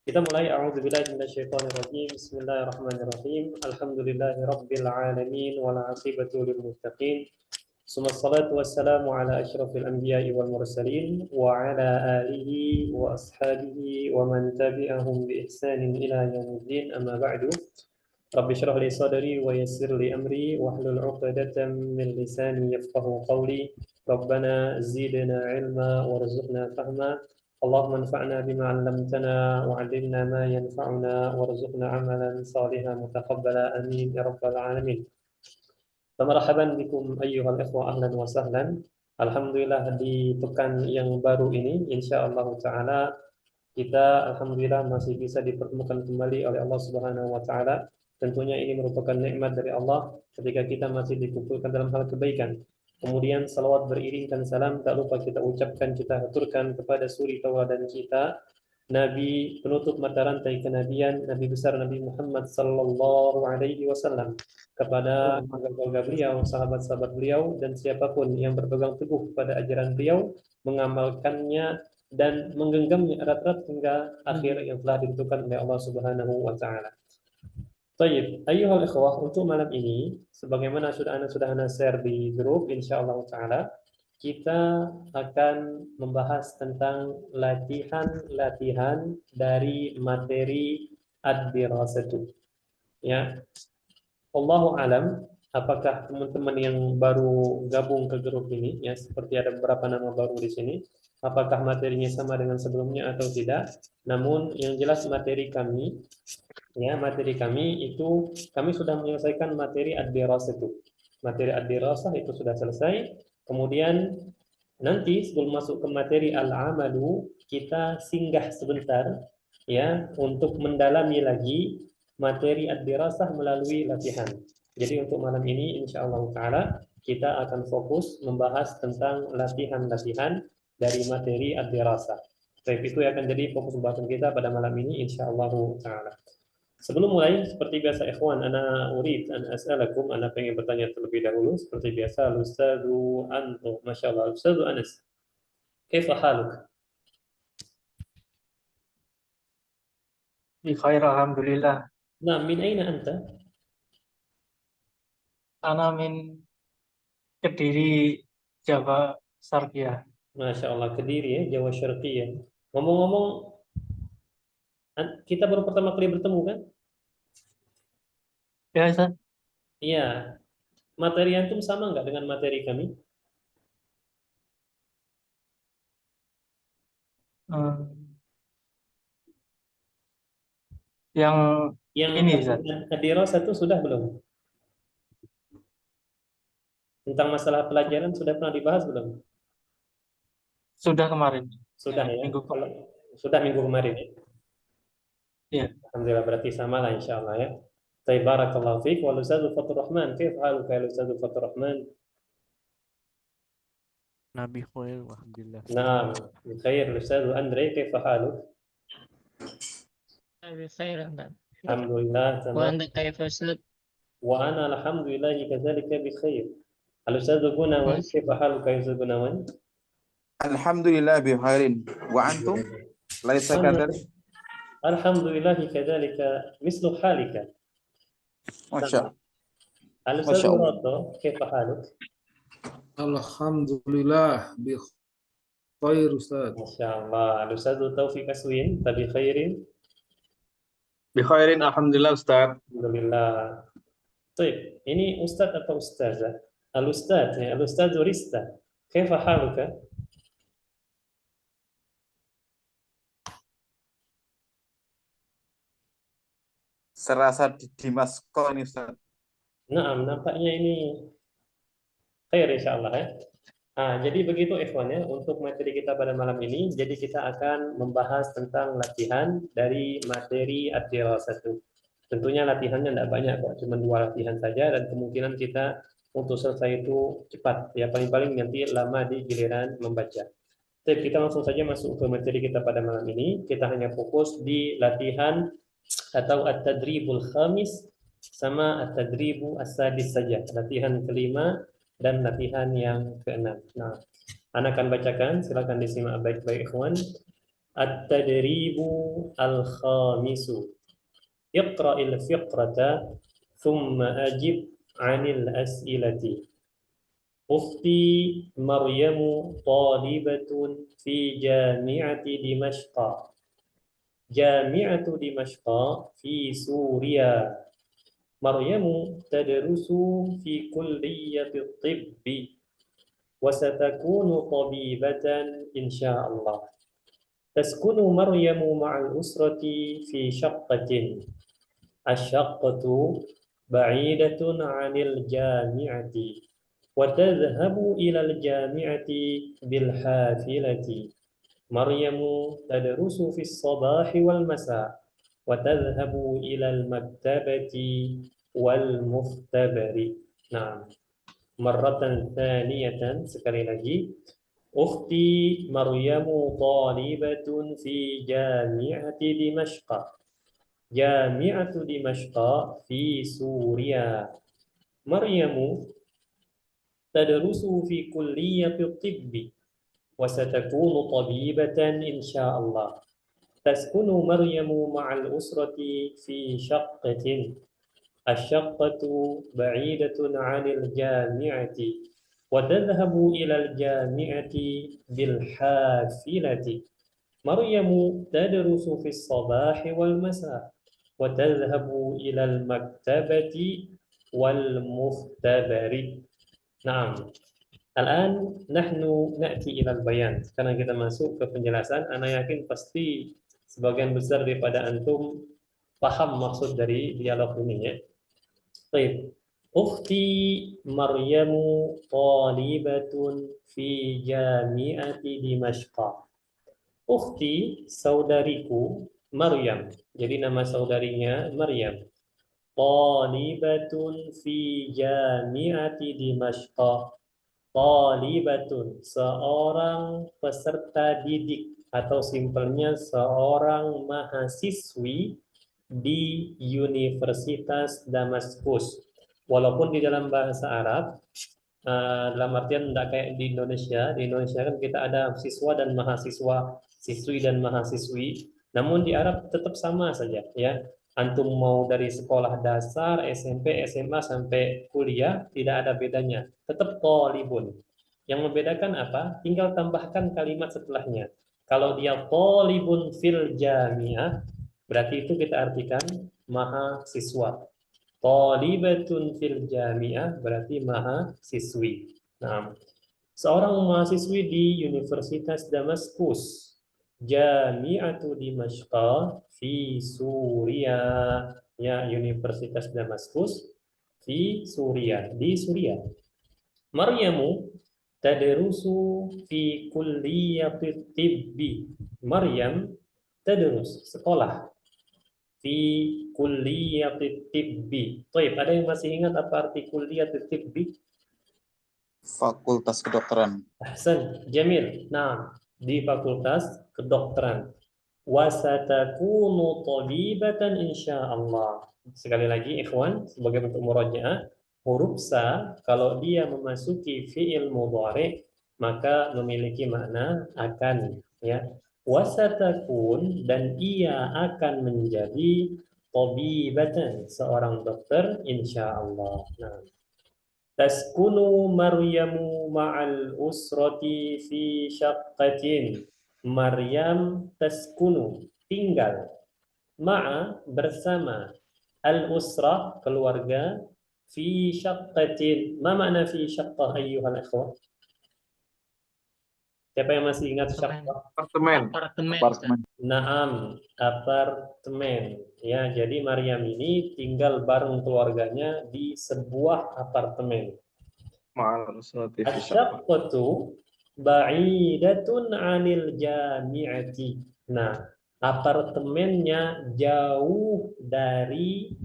Kita mulai. A'udzubillahi minasyaitonirrajim. Bismillahirrahmanirrahim. Alhamdulillahirabbil alamin wal 'aqibatu lil muttaqin. Summassalatu wassalamu ala asyrafil anbiya'i wal mursalin wa ala alihi wa ashabihi wa man tabi'ahum bi ihsanin ila yaumiddin. Amma ba'du. Rabbi shrah li sadri wa yassir li amri wahlul 'uqdatam min lisani yafqahu qawli. Rabbana zidna 'ilma warzuqna fahma. اللهم انفعنا بما علمتنا وعلمنا ما ينفعنا وارزقنا عملا صالحا متقبلا امين يا رب العالمين. Marhaban bikum ayyuhal ikhwah, ahlan wa sahlan. Alhamdulillah di pekan yang baru ini insyaallah taala kita alhamdulillah masih bisa dipertemukan kembali oleh Allah Subhanahu wa taala. Tentunya ini merupakan nikmat dari Allah ketika kita masih dikumpulkan dalam hal kebaikan. Kemudian salawat beriringkan salam tak lupa kita ucapkan, kita haturkan kepada suri tauladan kita, Nabi penutup mata rantai kenabian, Nabi besar Nabi Muhammad sallallahu alaihi wasallam, kepada keluarga beliau, sahabat-sahabat beliau, dan siapapun yang berpegang teguh pada ajaran beliau, mengamalkannya dan menggenggamnya erat-erat hingga akhir yang telah ditentukan oleh Allah Subhanahu wa taala. Baik, ayyuhal ikhwah, untuk malam ini sebagaimana sudah ana share di grup, insyaallah taala kita akan membahas tentang latihan-latihan dari materi ad-dirasatu. Ya, Allahu alam, apakah teman-teman yang baru gabung ke grup ini, ya seperti ada beberapa nama baru di sini, apakah materinya sama dengan sebelumnya atau tidak? Namun yang jelas materi kami, ya materi kami itu kami sudah menyelesaikan materi ad-dirasah itu. Materi ad-dirasah itu sudah selesai. Kemudian nanti sebelum masuk ke materi al-amalu, kita singgah sebentar ya untuk mendalami lagi materi ad-dirasah melalui latihan. Jadi untuk malam ini insyaallah taala kita akan fokus membahas tentang latihan-latihan dari materi ad-dirasah. Baik, itu akan jadi fokus pembahasan kita pada malam ini insyaallah taala. Sebelum mulai, seperti biasa ikhwan, ana as'alakum, ana pengen bertanya terlebih dahulu seperti biasa. Ustazu Anto, masyaallah. Ustazu Anas, kaifa haluk? Bikhair, alhamdulillah. Nah, min aina anta? Ana min Kediri, Jawa, Sarkia. Masyaallah, Kediri ya, Jawa Syarqiyah. Ngomong-ngomong, kita baru pertama kali bertemu kan? Ya, Ustaz. Iya. Materi antum sama nggak dengan materi kami? Hmm. Yang Yang ini, Ustaz. ad-dirasah itu sudah belum? Tentang masalah pelajaran sudah pernah dibahas belum? Sudah kemarin. Sudah ya. Minggu Kalau sudah minggu kemarin ya. ya. Alhamdulillah, berarti sama lah insyaallah ya. Baik, barakallahu fiik. Wal Ustadz Fathur Rahman, kaifa haluka ya Ustadz Fathur Rahman? Nabi khair, alhamdulillah. Naam, bikhair. Ustadz Andre, kaifa haluk? بخير أنت. Alhamdulillah, tamam. وأنت كيف أستاذ؟ Wa ana alhamdulillah kadzalika bikhair. Al Ustadz Gunawan, kaifa haluka ya Ustadz Gunawan? Alhamdulillah bi khairin. Wa antum? Laisa kadzalik? Alhamdulillah kadzalika mislu halika. Masya Al Ustadz Masya Allah. Murato, kaifa haluk? Alhamdulillah bi khair Ustaz. Masyaallah. Al Ustadz Taufiq Aswin, tabi khairin. Bi khairin, alhamdulillah Ustaz. Alhamdulillah. Baik, ini Ustadz atau Ustazah? Al-Ustadz ya, Al-Ustadz Rista. Kaifa haluka? Serasa di Dimas kok ini Ustaz. Nah, nampaknya ini khair insyaallah ya. Nah, jadi begitu ikhwan ya, untuk materi kita pada malam ini, jadi kita akan membahas tentang latihan dari materi ad-dirasah. Tentunya latihannya tidak banyak kok, cuma 2 latihan saja, dan kemungkinan kita untuk selesai itu cepat, ya paling-paling nanti lama di giliran membaca. Jadi kita langsung saja masuk ke materi kita pada malam ini. Kita hanya fokus di latihan atau at-tadribul khamis sama at-tadribu as-sadis saja, latihan kelima dan latihan yang keenam. Nah, Ana akan bacakan, silakan disimak baik-baik ikhwan. التدريب الخامس اقرأ الفقرة ثم أجب عن الأسئلة. أختي مريم طالبة في جامعة دمشق. جامعة دمشق في سوريا. مريم تدرس في كلية الطب وستكون طبيبة إن شاء الله. تسكن مريم مع الأسرة في شقة. الشقة بعيدة عن الجامعة وتذهب إلى الجامعة بالحافلة. مريم تدرس في الصباح والمساء وتذهب إلى المكتبة والمختبر. نعم. مرة ثانية sekali lagi. أختي مريم طالبة في جامعة دمشق. جامعة دمشق في سوريا. مريم تدرس في كلية الطب وستكون طبيبة إن شاء الله. تسكن مريم مع الأسرة في شقة. الشقة بعيدة عن الجامعة وتذهب إلى الجامعة بالحافلة. مريم تدرس في الصباح والمساء وتذهب إلى المكتبة والمختبر. نعم. Al-an nahnu na'ti ilal bayan. Sekarang kita masuk ke penjelasan. Ana yakin pasti sebagian besar daripada antum paham maksud dari dialog ini ya. Baik. Ukhti Maryamu talibatun fi jami'ati Dimashq. Ukhti, saudariku Maryam. Jadi nama saudarinya Maryam. Talibatun fi jami'ati Dimashq. Talibatun, seorang peserta didik atau simpelnya seorang mahasiswi di Universitas Damaskus. Walaupun di dalam bahasa Arab, dalam artian tidak kayak di Indonesia kan kita ada siswa dan mahasiswa, siswi dan mahasiswi. Namun di Arab tetap sama saja ya. Antum mau dari sekolah dasar, SMP, SMA sampai kuliah tidak ada bedanya. Tetap thalibun. Yang membedakan apa? Tinggal tambahkan kalimat setelahnya. Kalau dia thalibun fil jami'ah, berarti itu kita artikan mahasiswa. Thalibatun fil jami'ah berarti mahasiswi. Nah, seorang mahasiswi di Universitas Damaskus. Jami'atu Dimashq fi Suria. Ya, Universitas Damaskus fi Suria, di Suria. Maryamu tadrusu fi kulliyati tibbi. Maryam tadrus, sekolah, fi kulliyati tibbi. Baik, ada yang masih ingat apa arti kulliyati tibbi? Fakultas kedokteran. Ahsan, jamil. Nah, di fakultas kedokteran. Wasatakunu tabibatan insyaallah. Sekali lagi ikhwan, sebagai bentuk murajaah, huruf sa kalau dia memasuki fi'il mudhari maka memiliki makna akan ya. Wasatakun, dan ia akan menjadi tabibatan, seorang dokter insyaallah. Nah, taskunu Maryamu ma'al usrati fi syaqqatin. Maryam taskunu, tinggal, ma'a, bersama, al-usrah, keluarga, fi syaqqatin. Ma makna fi syaqqah ayyuhal ikhwah? Siapa yang masih ingat syaqqah? Apartemen. Apartemen. Naam, apartemen. Ya, jadi Maryam ini tinggal bareng keluarganya di sebuah apartemen. Ma'al usrati fi syaqqah. Asyaqqatu ba'idatun 'anil jami'ati. Nah, apartemennya jauh dari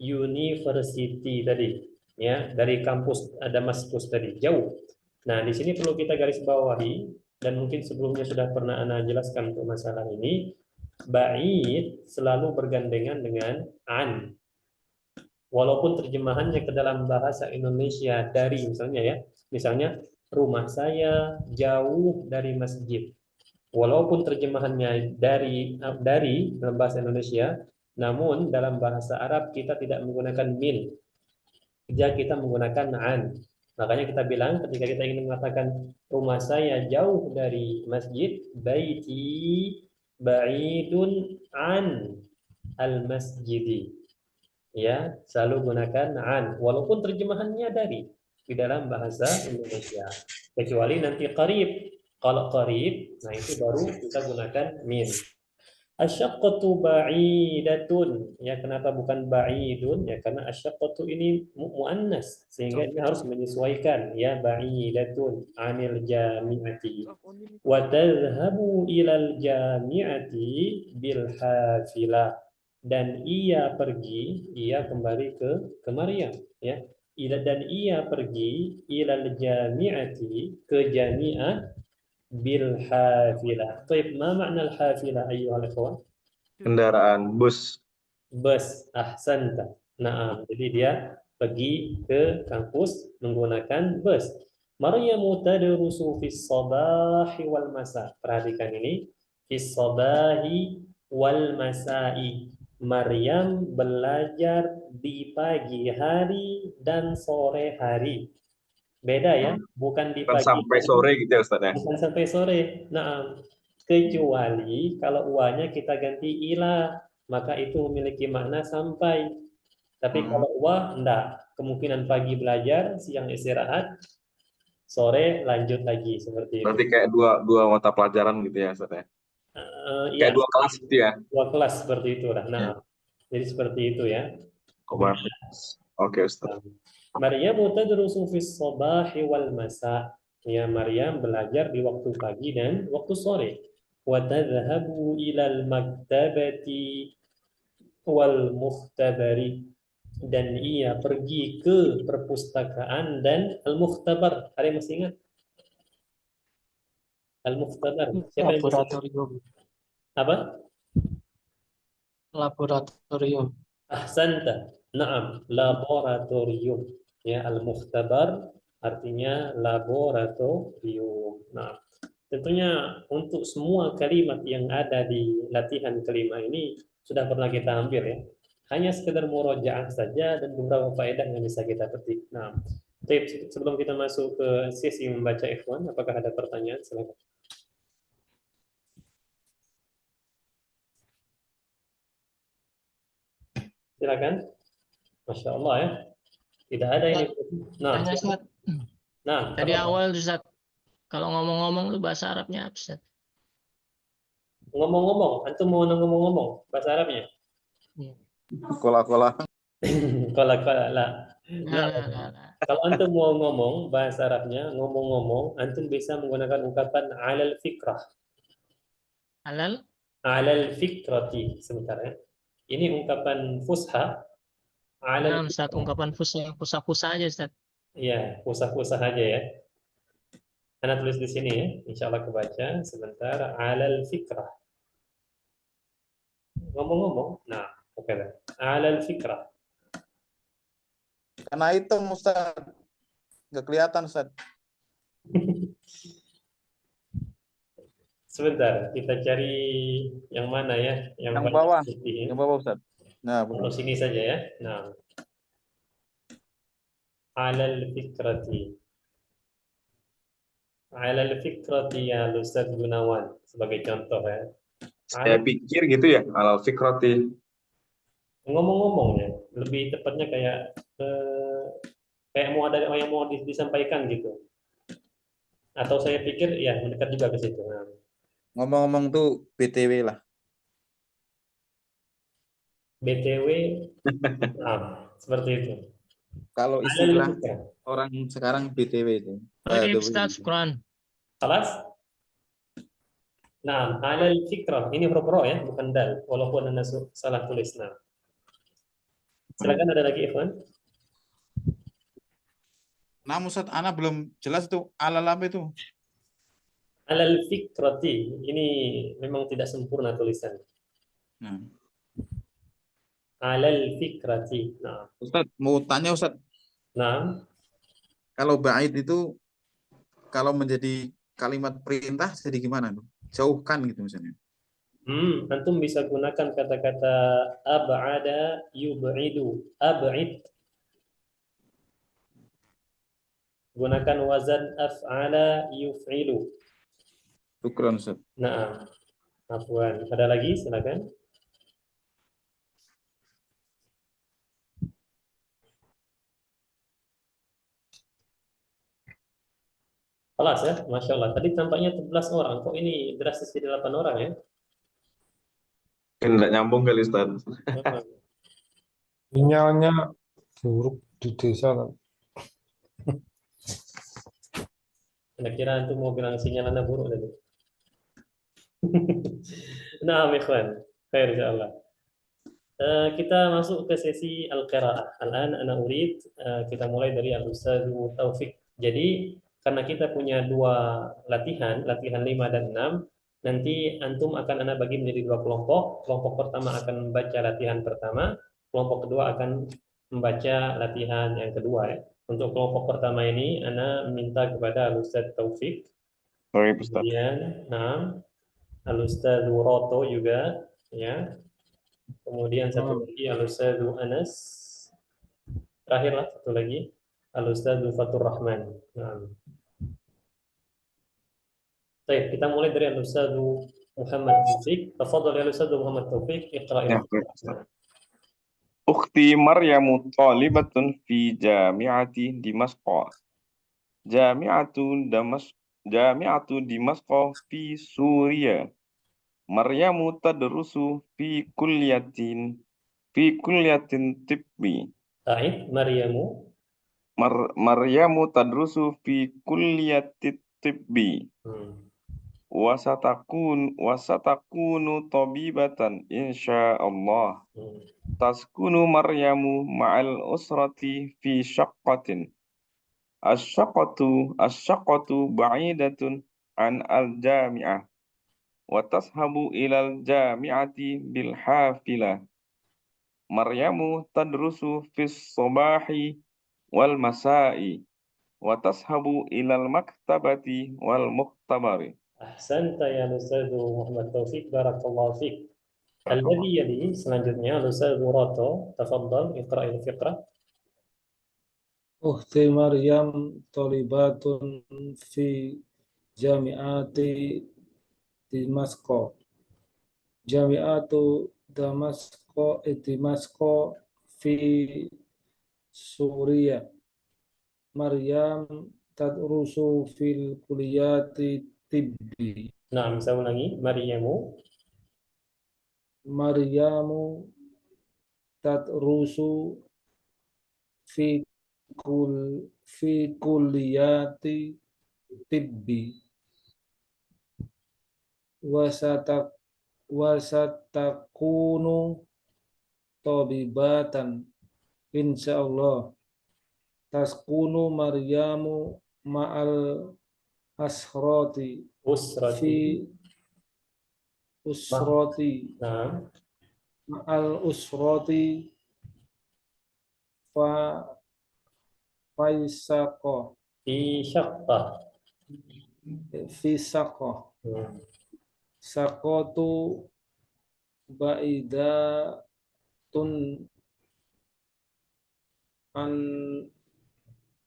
university tadi, ya, dari kampus Damaskus tadi, jauh. Nah, di sini perlu kita garis bawahi, dan mungkin sebelumnya sudah pernah Ana jelaskan untuk masalah ini. Ba'id selalu bergandengan dengan an. Walaupun terjemahannya ke dalam bahasa Indonesia dari, misalnya ya, misalnya rumah saya jauh dari masjid. Walaupun terjemahannya dari dalam bahasa Indonesia, namun dalam bahasa Arab kita tidak menggunakan min, kita menggunakan an. Makanya kita bilang ketika kita ingin mengatakan rumah saya jauh dari masjid, baiti ba'idun an al-masjidi. Ya, selalu gunakan an walaupun terjemahannya dari di dalam bahasa Indonesia. Kecuali nanti qarib. Kalau qarib, nah itu baru kita gunakan min. Asyaqqatu ba'idatun. Ya, kenapa bukan ba'idun? Ya, karena asyaqqatu ini muannas sehingga ini harus menyesuaikan ya ba'idatun anil jami'ati. Wa tadhhabu ilal jami'ati bil hafilah. Dan ia kembali ke Maryam ya. Dan ia pergi ilal jami'ati ke jami'ah bil hafilah. Baik, ma makna al hafilah ayyuhal ikhwan? Kendaraan bus. Bus, ahsanta. Nah, jadi dia pergi ke kampus menggunakan bus. Maryamu tadrusu fis sabahi wal masa. Perhatikan ini, fis sabahi wal masai. Maryam belajar di pagi hari dan sore hari. Beda ya, bukan di Kan pagi sampai hari, sore gitu ya Ustaz ya. bukan sampai sore. Nah, kecuali kalau uanya kita ganti ila, maka itu memiliki makna sampai. Tapi kalau wa enggak, kemungkinan pagi belajar, siang istirahat, sore lanjut lagi seperti itu. Berarti kayak dua mata pelajaran gitu ya Ustaz ya. Iya, Kayak dua kelas gitu ya. dua kelas seperti itu lah. Nah, jadi seperti itu ya. Kobar. Oke Ustaz. Maryam tadrusu fis sabahi wal masa. Ya, Maryam belajar di waktu pagi dan waktu sore. Wa tadhhabu ilal maktabati wal mukhtabari. Dan ia pergi ke perpustakaan dan al-mukhtabar. Ada yang masih ingat? Al-mukhtabar. Siapa yang masih ingat? Laboratorium. Apa? Laboratorium. Ahsanta. Naam, laboratorium. Ya, al-mukhtabar artinya laboratorium. Nah, tentunya untuk semua kalimat yang ada di latihan kelima ini sudah pernah kita ambil ya. Hanya sekedar murojaah saja dan beberapa faedah yang bisa kita petik. Nah, sebelum kita masuk ke sesi membaca ikhwan, apakah ada pertanyaan? Silakan. Silakan. Masya Allah ya. Tidak ada ini. Nah, Tanya Ustaz, nah, tadi apa? awal Ustaz, kalau ngomong-ngomong lu bahasa Arabnya apa Ustaz? Ngomong-ngomong, antum mau ngomong-ngomong bahasa Arabnya? Kola-kola. Kalau lah. Nah, Kalau antum mau ngomong bahasa Arabnya, ngomong-ngomong, antum bisa menggunakan ungkapan alal fikrah. halal? Alal fikrati, sebentar ya. Ini ungkapan fusha. Nah, Alal Ustaz, ungkapan fusa aja Ustaz. ya, fusha aja ya. Anda tulis di sini ya, insya Allah kebaca. Sebentar, alal fikrah. Ngomong-ngomong, nah, oke lah. Alal fikrah. Karena hitam Ustaz. Nggak kelihatan Ustaz. Sebentar, kita cari yang mana ya? Yang banyak bawah. putih ya. Yang bawah Ustaz. Nah, Kalau sini saja ya. Nah, alal fikrati. Alal fikrati ya Ustaz Gunawan sebagai contoh ya. Saya pikir gitu ya, alal fikrati. Ngomong-ngomongnya, lebih tepatnya kayak mau ada yang mau disampaikan gitu. Atau saya pikir ya mendekat juga ke situ. Nah, ngomong-ngomong tuh BTW lah. BTW, nah, seperti itu. Kalau Alal istilah fikrah. orang sekarang BTW itu. Oke, Ustaz, Quran. Kelas? Nah, alal fikrah. Ini huruf ro ya, bukan dal. Walaupun Anda salah tulis. Nah, silakan ada lagi Ikhwan. Nah, Ustaz, Ana belum jelas itu alal apa itu. Alal fikrati. Ini memang tidak sempurna tulisan. Nah, Alal fikrati. Nah, Ustaz, mau tanya Ustaz, nah, kalau ba'id itu kalau menjadi kalimat perintah jadi gimana tuh? jauhkan gitu misalnya. Antum bisa gunakan kata-kata ab'ada yub'idu. Ab'id. Gunakan wazan af'ala yuf'ilu. Syukran Ustaz. Nah, afwan. Ada lagi? Silakan. Kelas ya, Masya Allah. Tadi tampaknya 11 orang. Kok ini drastis jadi 8 orang ya? Kan nggak nyambung kali Ustaz. Sinyalnya buruk di desa kan. Kira-kira antum mau bilang sinyalnya buruk tadi. Nah, ikhwan. Khair insyaallah. Kita masuk ke sesi al-qiraah. Al-an ana urid kita mulai dari Al-Ustaz Taufik. Jadi karena kita punya dua latihan 5 dan 6, nanti antum akan ana bagi menjadi dua kelompok. Kelompok pertama akan membaca latihan pertama, kelompok kedua akan membaca latihan yang kedua ya. Untuk kelompok pertama ini ana minta kepada Al-Ustaz Taufik, Baik Ustaz. kemudian Al-Ustaz Roto juga ya. Kemudian satu lagi Al-Ustaz Anas. Terakhirlah satu lagi Al-Ustaz Fatur Rahman. Nah. Baik, kita mulai dari Al-Ustaz Muhammad Taufik. Tafadhal ya Al-Ustaz Muhammad Taufik, iqra. Ya, baik, Ustaz. Ukhti Maryamu talibatun fi jami'ati Dimasqa. Jami'atu Dimasqa fi Suriya. Maryamu tadrusu fi kulliyatin tibbi. Ta'id Maryamu. Maryamu tadrusu fi kulliyati tibbi. Wasatakunu tabibatan insyaallah. Taskunu Maryamu ma'al usrati fi syaqqatin. Asyaqqatu ba'idatun an al-jami'ah. Wa tashabu ilal jami'ati bil hafilah. Maryamu tadrusu fis sabahi wal masai. Wa tashabu ilal maktabati wal muktabari. Ahsanta ya Ustaz Muhammad Taufik, barakallahu fik. Alladhi yali selanjutnya Ustaz Roto, tafadhal iqra al-fiqra. Ukhti Maryam talibatun fi jami'ati Dimasqa. Jami'atu Dimasqa fi Suriya. Maryam tadrusu fil kulliyati tibbi. Nah, bisa ulangi. Maryamu Maryamu tadrusu fi kulliyati tibbi wasatakunu tabibatan insyaallah. Taskunu Maryamu ma'al asrati usrati. Nah, ma'al usrati faisaqah fi syaqqa. fisaqah saqatu ba'idatun an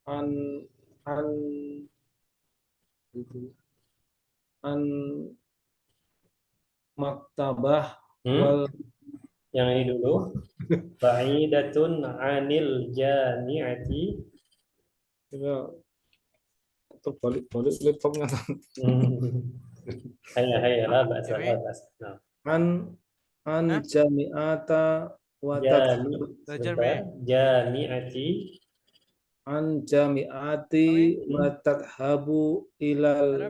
an an an maktabah wal Yang ini dulu. Ba'idatun 'anil jami'ati. terbalik-balik laptopnya. Hayya la ba'sa la ba'sa. Nah, an jami'ata wa sebentar. Jami'ati. an jami'ati wa tadhabu ilal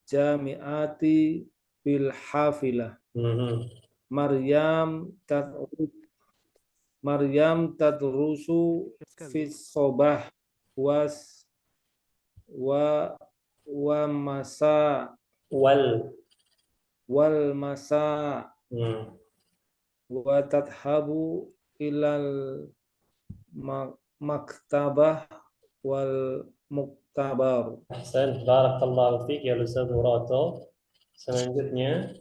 jami'ati bil hafilah. Maryam tadrusu fi sobah wa masa Wal. masa wa tadhabu ilal maktabah wal muktabar. Ahsan, barakallahu fiik ya Ustaz Roto. Selanjutnya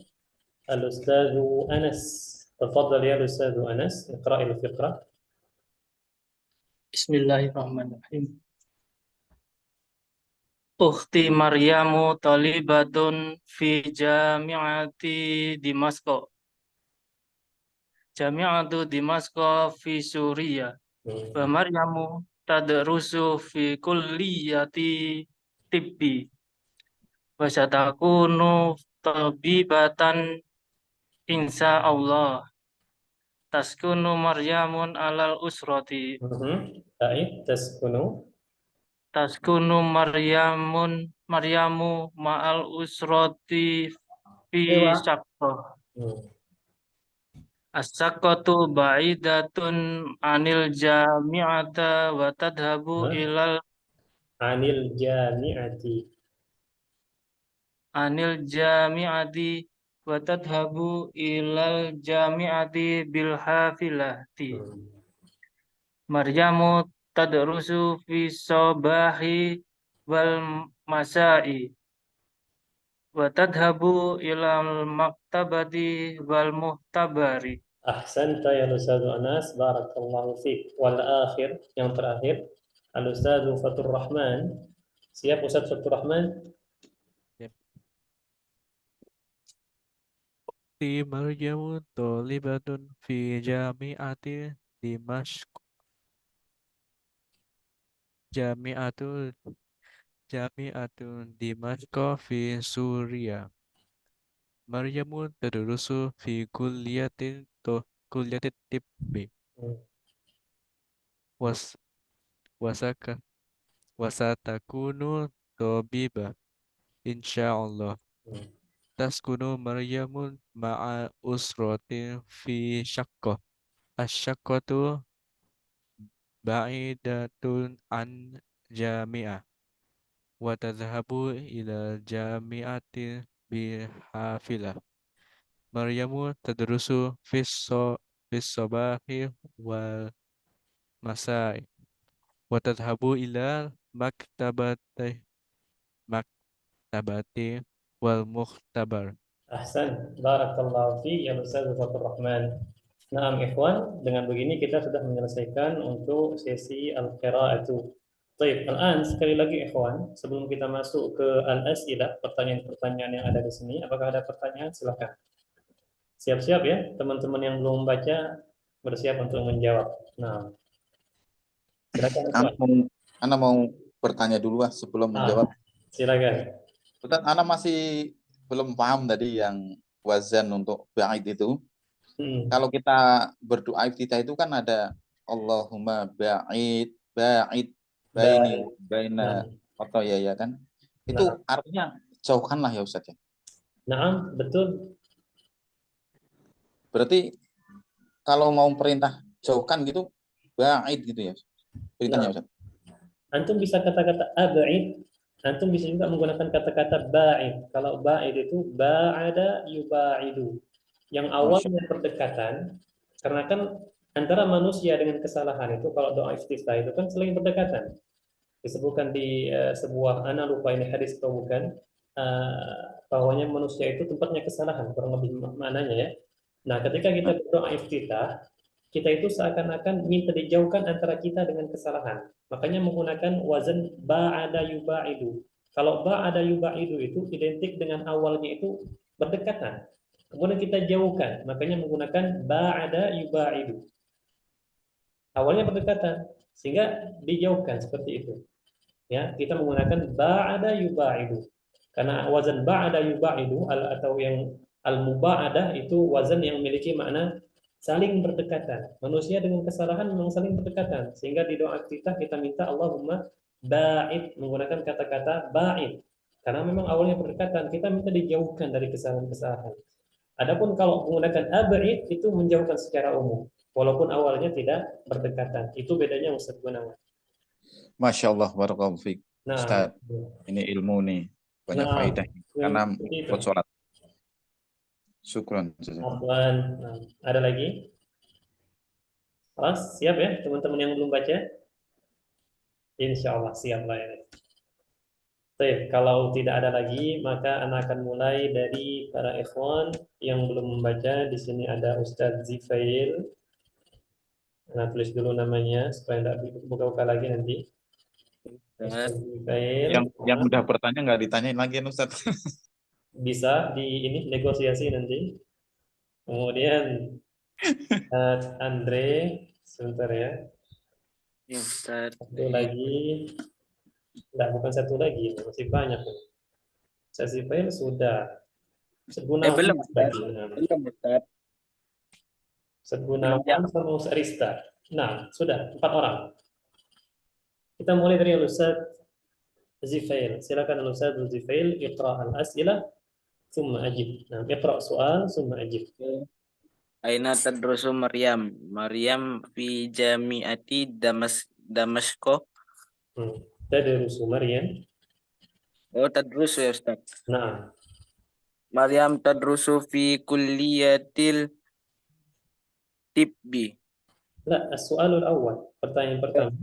Al-Ustadzu Anas. Tafadhal ya Al-Ustadzu Anas, iqra' al-fiqrah. Bismillahirrahmanirrahim. Ukhti Maryamu talibatun fi jami'ati Dimasko. Jami'atu Dimasko fi Suriah. Wa Maryamu tadrusu fi kulliyati tibbi. Wa satakunu tabibatan insya Allah. Taskunu Maryamun alal usrati. Baik, taskunu. Taskunu Maryamu ma'al usrati fi syaqqa. As-saqqatu ba'idatun anil jami'ata wa tadhabu ilal Anil jami'ati. wa tadhabu ilal jami'ati bil hafilati. Maryamu tadrusu fi sabahi wal masai wa tadhabu ilal maktabati wal muhtabari. Ahsanta ya Ustadz Anas, barakallahu fiik. Wal akhir, yang terakhir, Al-Ustadz Fatur Rahman. Siap Ustadz Fatur Rahman? Ukhti Maryamu talibatun fi jami'ati Dimashq. Jami'atu Dimashq fi Suriah. Maryamu tadrusu fi kulliyatin tibbi. Wasatakunu tabiba insyaallah. Taskunu Maryamun ma'a usratin fi syaqqah. Asyaqqatu ba'idatun an jami'ah. Wa tadhhabu ila jami'ati bihafilah. Maryamu tadrusu fis sabahi wal masai. Wa tadhhabu ila maktabati wal muhtabar. Ahsan, barakallahu fiik ya Ustadz Fatur Rahman. Nah, ikhwan, dengan begini kita sudah menyelesaikan untuk sesi al-qira'atu. Baik, sekali lagi ikhwan, sebelum kita masuk ke al-as'ilah, pertanyaan-pertanyaan yang ada di sini, apakah ada pertanyaan? Silakan. Siap-siap ya, teman-teman yang belum membaca bersiap untuk menjawab. Nah, silakan. Ana mau bertanya dulu sebelum menjawab. Silakan. Ustaz, Ana masih belum paham tadi yang wazan untuk ba'id itu. Kalau kita berdoa iftitah itu kan ada Allahumma ba'id baina atau ya kan. Itu artinya jauhkanlah ya Ustaz ya. Nah, betul. Berarti kalau mau perintah jauhkan gitu ba'id gitu ya. Perintahnya Ustaz. Antum bisa kata-kata ab'id, antum bisa juga menggunakan kata-kata ba'id. Kalau ba'id itu ba'ada yuba'idu. Yang awalnya berdekatan, karena kan antara manusia dengan kesalahan itu kalau doa istiftah itu kan saling berdekatan. Disebutkan di sebuah, ana lupa ini hadis atau bukan, bahwanya manusia itu tempatnya kesalahan, kurang lebih maknanya ya. Nah, ketika kita berdoa iftitah, kita itu seakan-akan minta dijauhkan antara kita dengan kesalahan. Makanya menggunakan wazan ba'ada yuba'idu. Kalau ba'ada yuba'idu itu identik dengan awalnya itu berdekatan. Kemudian kita jauhkan, makanya menggunakan ba'ada yuba'idu. Awalnya berdekatan, sehingga dijauhkan seperti itu. Ya, kita menggunakan ba'ada yuba'idu. Karena wazan ba'ada yuba'idu atau yang al-muba'adah itu wazan yang memiliki makna saling berdekatan. Manusia dengan kesalahan memang saling berdekatan. Sehingga di doa kita minta Allahumma ba'id, menggunakan kata-kata ba'id. Karena memang awalnya berdekatan, kita minta dijauhkan dari kesalahan-kesalahan. Adapun kalau menggunakan ab'id itu menjauhkan secara umum, walaupun awalnya tidak berdekatan. Itu bedanya Ustaz Gunawan. Masya Allah, barakallahu fiik. Nah, Ustaz, ini ilmu nih, banyak faedah. Karena buat sholat. Syukran. Nah, ada lagi? Siap ya teman-teman yang belum baca? Insya Allah siap lah ya. Baik, kalau tidak ada lagi, maka Ana akan mulai dari para ikhwan yang belum membaca. Di sini ada Ustadz Zifail. Nah, tulis dulu namanya supaya tidak buka-buka lagi nanti. Ustadz Zifail. Yang udah bertanya nggak ditanyain lagi Ustaz. Bisa di ini negosiasi nanti. Kemudian Andre, sebentar ya. Ya, Ustaz. Satu lagi, tidak bukan satu lagi, masih banyak. Ustadz Zifail sudah. Ustadz Gunawan belum, lagi. Belum, Ustaz. Ustadz Gunawan sama Ustadz Rista. Nah, sudah 4 orang. Kita mulai dari Ustadz Zifail. Silakan Ustadz Zifail, iqra al-as'ilah, thumma ajib. Nah, iqra soal, thumma ajib. Aina tadrusu Maryam? Maryam fi jami'ati Damasko. Tadrusu Maryam. Oh, tadrusu ya, Ustaz. Nah, Maryam tadrusu fi kulliyatil tibbi. la, as-su'alul awal. Pertanyaan pertama.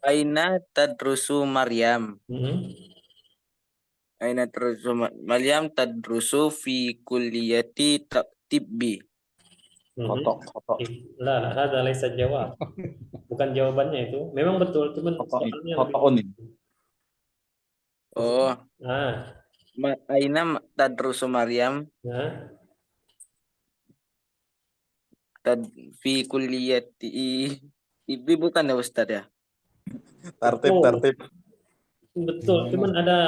Aina tadrusu Maryam? Aina tadrusu Maryam tadrusu fi kulliyati tibbi. Kotok. La, hada laisa jawab. Bukan jawabannya itu. Memang betul, cuman soalnya Kotok ini. Oh, Nah, Aina tadrusu Maryam nah, fi kulliyati tibbi, bukan ya, Ustaz ya? Tertib. betul. Cuman ada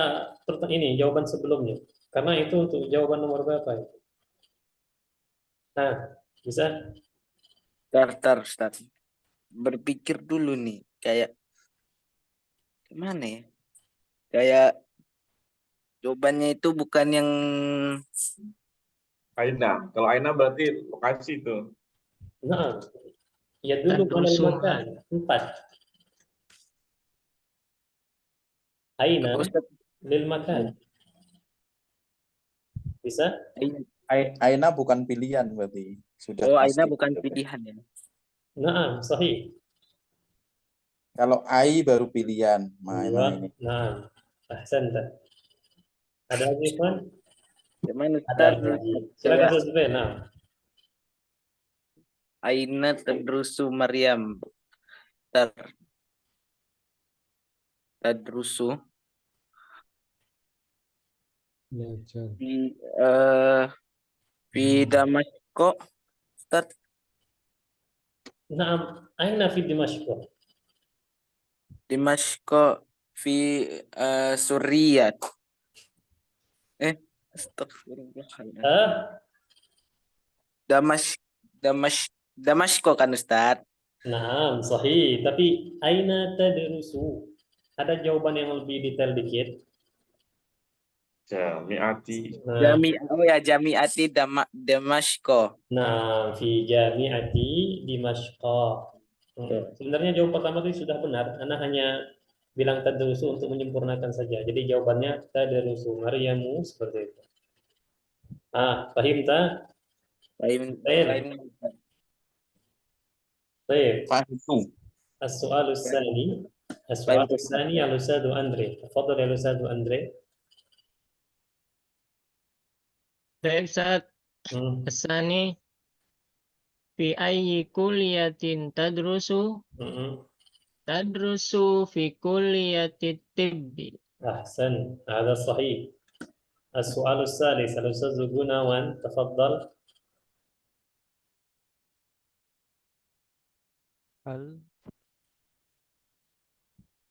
ini jawaban sebelumnya. Karena itu untuk jawaban nomor berapa ya? Nah, bisa? Tar, Ustaz. Berpikir dulu nih, kayak gimana ya? Kayak jawabannya itu bukan yang Aina. Kalau Aina berarti lokasi itu. Nah, ya dulu Tadrusu. makan 4. Aina Ustaz. lil makan. Bisa? Aina bukan pilihan berarti. Sudah Oh, pasti. Aina bukan pilihan ya. Nah, sahih. Kalau ai baru pilihan. Mana ini? Nah, ahsanta. Ada lagi, Ikhwan? Gimana, Ada Ustaz? lagi. Silakan sesuai. Nah, Aina tadrusu Maryam? Tadrusu Belajar. fi Damasko, Ustaz. nah, aina fi Dimashq. Dimashko fi Suriyat. Astagfirullahaladzim. Damasko kan, Ustaz? Nah, sahih. Tapi aina tadrusu? Ada jawaban yang lebih detail dikit. Jami'ati. Nah, Jami'ati Damasko. nah, fi jami'ati Dimashq. Sebenarnya jawaban pertama itu sudah benar. Ana hanya bilang tadrusu untuk menyempurnakan saja. Jadi jawabannya tadrusu Maryamu, seperti itu. Fahim tak? Lain. Baik. Fahimu. السؤال الثاني الأستاذ أندري. تفضل يا أستاذ أندري. Baik, Ustaz. Asani fi ayyi kulliyatin tadrusu? Tadrusu fi kulliyati tibbi. أحسن، هذا صحيح. السؤال الثالث الأستاذ جناوان، تفضل.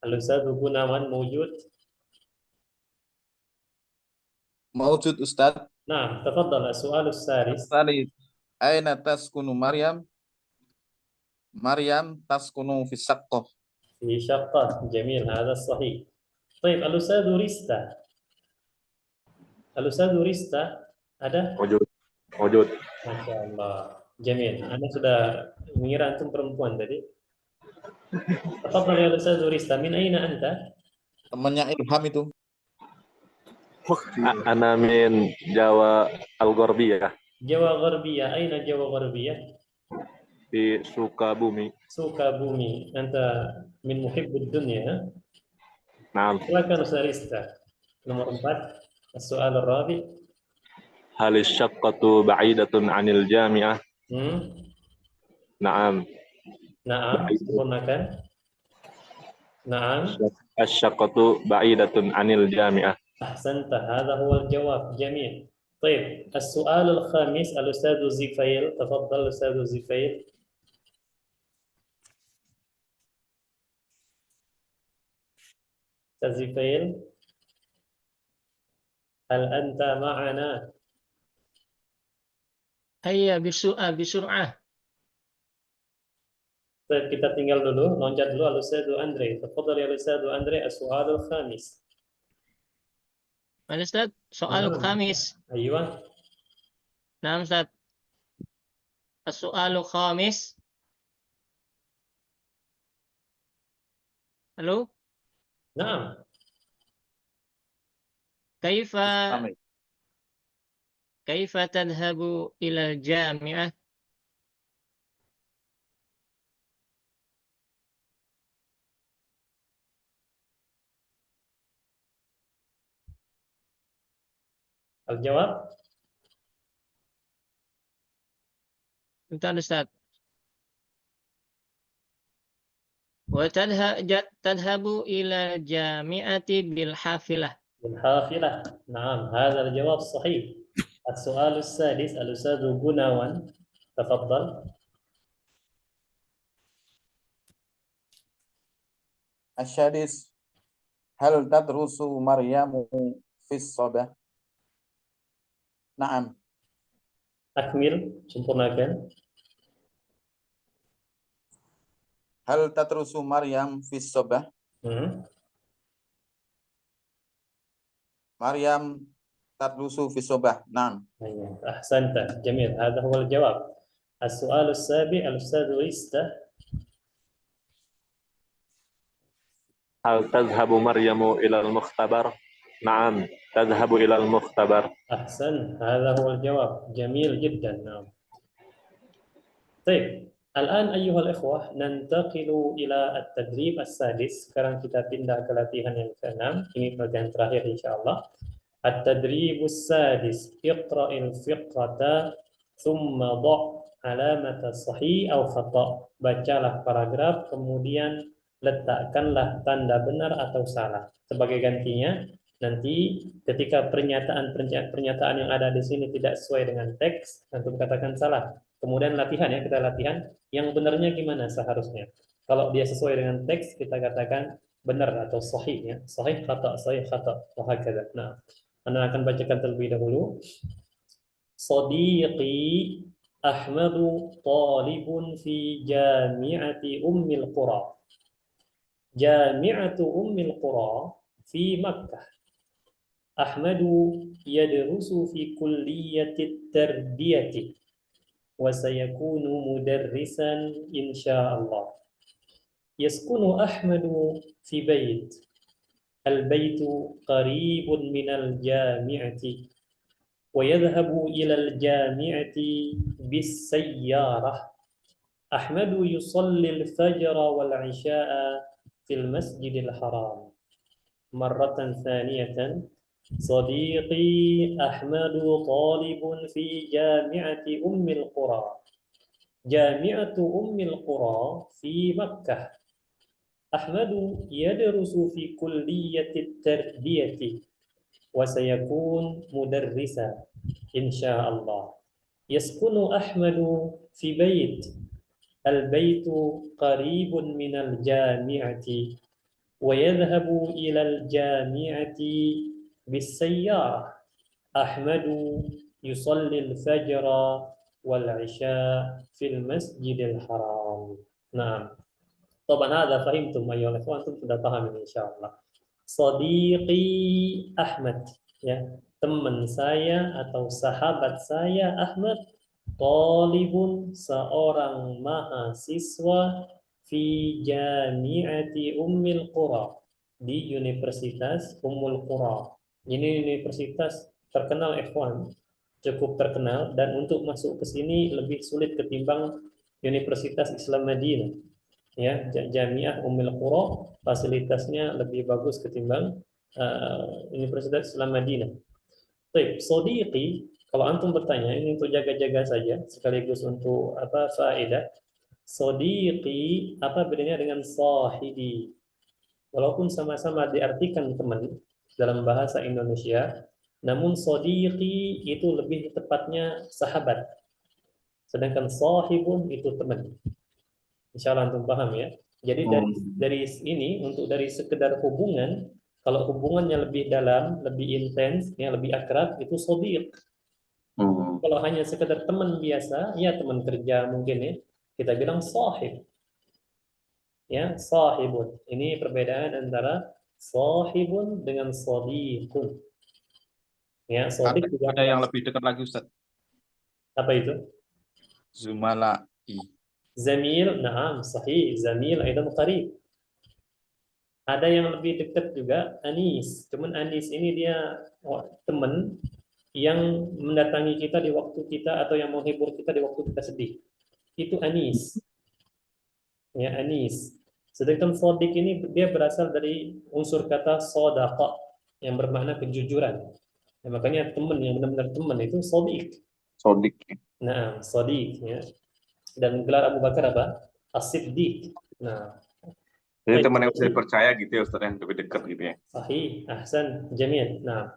الأستاذ جناوان موجود؟ موجود أستاذ. نعم، تفضل. السؤال الثالث. أين تسكن مريم؟ مريم تسكن في الشقة. في شقة. جميل، هذا الصحيح. طيب الأستاذ ريستا. الأستاذ ريستا ada? Wujud. Masya Allah. Jamil. Anda sudah mengira antum perempuan tadi. Tafadhal ya Ustaz Rista, min aina anta? Temannya Ilham itu. Ana min Jawa Al-Gharbiyah. Jawa Gharbiyah. Aina Jawa Gharbiyah? Di Sukabumi. Sukabumi. Anta min muhibbud dunya. Naam. Silakan Ustaz Rista. Nomor 4. As-soal ar-rabi. هل الشقة بعيدة عن الجامعة؟ Naam, نعم بعيدة. sempurnakan. Naam. الشقة بعيدة عن الجامعة. أحسنت، هذا هو الجواب. جميل. طيب، السؤال الخامس الأستاذ زفيل، تفضل الأستاذ زفيل. أستاذ زفيل، هل أنت معنا؟ هيا بسرعة. طيب kita tinggal dulu, loncat dulu Al-Ustadz Andre. Tafadhal ya Al-Ustadz Andre, as-su'al al-khamis. Mana Ustaz? Soal khamis. Aywa. Nah Ustaz. As-soal khamis. Halo? Naam. Kaifa tadhhabu ila al-jami'ah? Al-jawab. Bentar Ustaz. Wa tadhhabu ila al-jami'ati bil hafilah. بالحافلة. نعم، هذا الجواب صحيح. السؤال السادس الأستاذ بناوان، تفضل. السادس هل تدرس مريم في الصباح؟ نعم. Akmil, sempurnakan. هل تدرس مريم في الصباح؟ مريم تدرس في الصباح. نعم. أحسنت، جميل، هذا هو الجواب. السؤال السابع الأستاذ ريستا. هل تذهب مريم إلى المختبر؟ نعم تذهب إلى المختبر. أحسن، هذا هو الجواب. جميل جدا. نعم. طيب، الآن أيها الإخوة ننتقل إلى التدريب السادس. Sekarang kita pindah ke latihan yang ke-6. Ini latihan terakhir insyaallah. التدريب السادس اقرأ الفقرة ثم ضع علامة صحيح أو خطأ. Bacalah paragraf kemudian letakkanlah tanda benar atau salah. Sebagai gantinya, nanti ketika pernyataan yang ada di sini tidak sesuai dengan teks, antum katakan salah. Kemudian latihan ya, kita latihan yang benarnya gimana seharusnya. Kalau dia sesuai dengan teks, kita katakan benar atau sahih ya. Sahih khata, sahih khata, wahakadha. Nah, Anda akan bacakan terlebih dahulu. Sadiqi Ahmadu talibun fi jami'ati Ummil Qura. Jami'atu Ummil Qura fi Makkah. Ahmadu yadrusu fi kulliyati tarbiyati wa sayakunu mudarrisan insyaallah. Yaskunu Ahmadu fi bait. البيت قريب من الجامعة ويذهب إلى الجامعة بالسيارة. أحمد يصلي الفجر والعشاء في المسجد الحرام. مرة ثانية صديقي أحمد طالب في جامعة أم القرى. جامعة أم القرى في مكة. أحمد يدرس في كلية التربية وسيكون مدرسا إن شاء الله. يسكن أحمد في بيت. البيت قريب من الجامعة ويذهب إلى الجامعة بالسيارة. أحمد يصلي الفجر والعشاء في المسجد الحرام. نعم. طبعا هذا فهمتم أيها الأخوة، أنتم sudah paham ini insyaallah. Sadiqi Ahmad, ya, teman saya atau sahabat saya Ahmad, talibun seorang mahasiswa fi jami'ati Ummil Qura, di Universitas Ummul Qura. Ini universitas terkenal ikhwan, cukup terkenal, dan untuk masuk ke sini lebih sulit ketimbang Universitas Islam Madinah. Ya, Jamiah Ummul Qura fasilitasnya lebih bagus ketimbang Universitas Islam Madinah. Baik, sodiqi, kalau antum bertanya ini untuk jaga-jaga saja sekaligus untuk apa faedah. Sodiqi apa bedanya dengan sahibi? Walaupun sama-sama diartikan teman dalam bahasa Indonesia, namun sodiqi itu lebih tepatnya sahabat. Sedangkan sahibun itu teman. Insya Allah antum paham ya. Jadi dari ini untuk dari sekedar hubungan, kalau hubungannya lebih dalam, lebih intens, ya lebih akrab, itu sodiq. Kalau hanya sekedar teman biasa, ya teman kerja mungkin ya, kita bilang sahib. Ya, sahibun. Ini perbedaan antara sahibun dengan sadiqun. Ya, sadiq juga Ada yang lebih dekat lagi Ustaz. apa itu? Zumala'i. Zamil, naam, sahih. Zamil aidan qarib. Ada yang lebih dekat juga, Anis. Cuman Anis ini dia teman yang mendatangi kita di waktu kita atau yang menghibur kita di waktu kita sedih. Itu Anis. Ya, Anis. Sedangkan sodik ini dia berasal dari unsur kata sodaqa yang bermakna kejujuran. Ya, makanya teman yang benar-benar teman itu sodik. Sodik. Nah, sodik ya. Dan gelar Abu Bakar apa? As-Siddiq. Nah, Jadi teman yang bisa dipercaya gitu ya Ustaz, yang lebih dekat gitu ya. sahih, ahsan, jamil. Nah,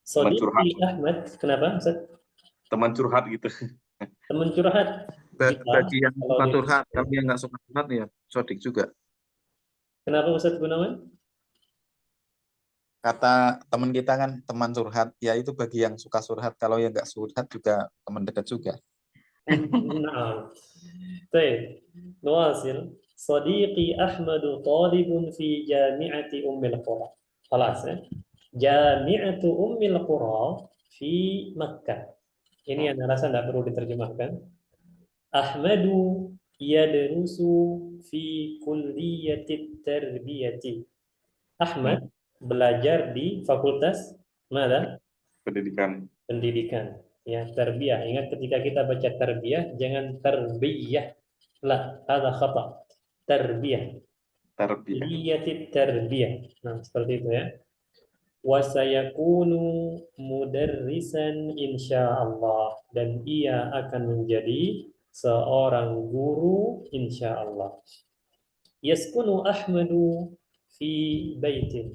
Teman curhat. Sodiqi Ahmad, kenapa? Ustaz? Teman curhat gitu. Teman curhat. Bagi yang Kalau suka dia- curhat, tapi yang nggak suka curhat ya sodik juga. Kenapa Ustaz Gunawan? Kata teman kita kan teman curhat, ya itu bagi yang suka curhat. Kalau yang nggak curhat juga teman dekat juga. نعم طيب نواصل صديقي أحمد طالب في جامعة أم القرى خلاص جامعة أم القرى في مكة ini yang rasa tidak perlu diterjemahkan Ahmadu yadrusu fi kulliyatit tarbiyati Ahmad belajar di fakultas mana? Pendidikan ya tarbiyah. Ingat ketika kita baca tarbiyah jangan tarbiyah lah, ada khata. Tarbiyah. Liyatit tarbiyah. Nah, seperti itu ya. Wa sayakunu mudarrisan insyaallah dan ia akan menjadi seorang guru insyaallah. Yaskunu Ahmadu fi baitin.